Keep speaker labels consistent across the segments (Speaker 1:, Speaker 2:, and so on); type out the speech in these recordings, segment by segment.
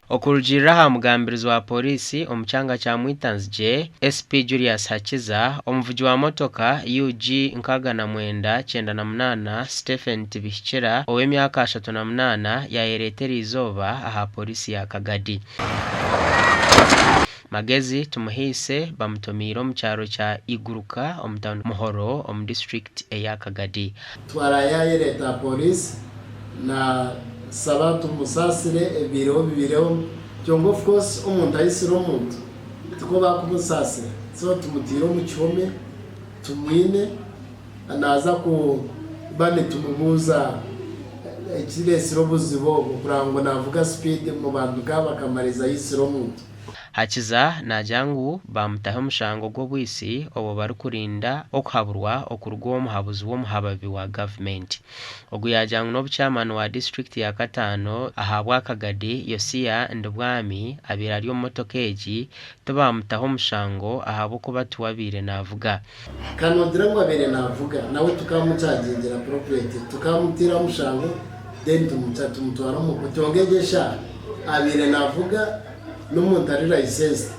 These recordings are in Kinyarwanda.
Speaker 1: Okurugirira mugambirizi wa poorisi omukyanga kya Mwitanzije SP Julius Hakiza omuvugi wa motoka UG 6998 Stephen Tibihikira ow'emyaka 38 yayeretera izooba aha poorisi ya Kagadi. Magezi tumuhise bamutomeire omu kyaro kya Iguruka omu town Muhoro omu district eya Kagadi.
Speaker 2: Twarayayereta poorisi na saba tumusasire bibireho cyongo of course omuntu ayisira omuntu tuko bakumusasira so tumutira mu cyome tumwine anaza ku bane tumubuza ekiresiro buzibo kurango navuga speed mu bantu bakamariza yisira omuntu.
Speaker 1: Hakiza najangu bamutaho mushango gw'obwisi obo bari kurinda okuhaburwa okuruga omuhabuzi w'omuhababi wa government. Ogu yajangu n'obuchairman wa district ya Katano ahabwa Kagadi Yosia Ndubwami abirari omu motoka egi tubamutaho mushango ahabo kuba tuwabire navuga.
Speaker 2: Kanodira ngo abere navuga nawe tukamucagingira appropriate tukamutira mushango then tumutwara mu kutongegesha abire navuga n'umuntu ari license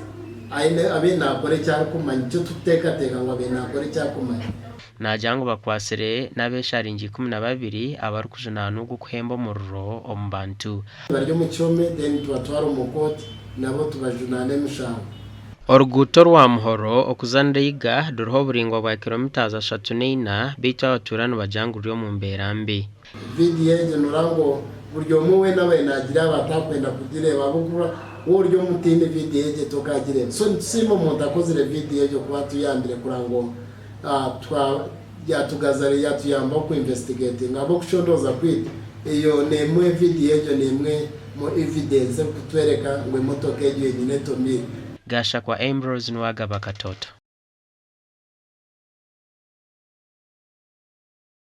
Speaker 2: abe nakore cyari kumanya icyo tuteka ngo abe nakore cyari kumanya.
Speaker 1: Najangu bakwasire n'abesharingi 12 abari kujana n'ugu kuhemba omurro omu bantu
Speaker 2: baryo mu cyome then tubatwara mu court nabo tubajunane mushango.
Speaker 1: Oruguto rwa Muhoro okuzandeiga duriho oburingo bwa kilometers 34 bitu abaturani bajangurira mu mbera mbi.
Speaker 2: Video nurango buryo muwe nawe nagira batakwenda kudireba bugura uburyo mutinde video ye tokagire so simo umuntu akozire video yo kuba tuyambire kurango yatugazare yatuyamba ku investigating abo kushondoza kwita iyo nemwe video yo nemwe mo evidence kutwereka ngo motoka ye nyine tomire.
Speaker 1: Gasha kwa Ambrose Nwagaba Katoto.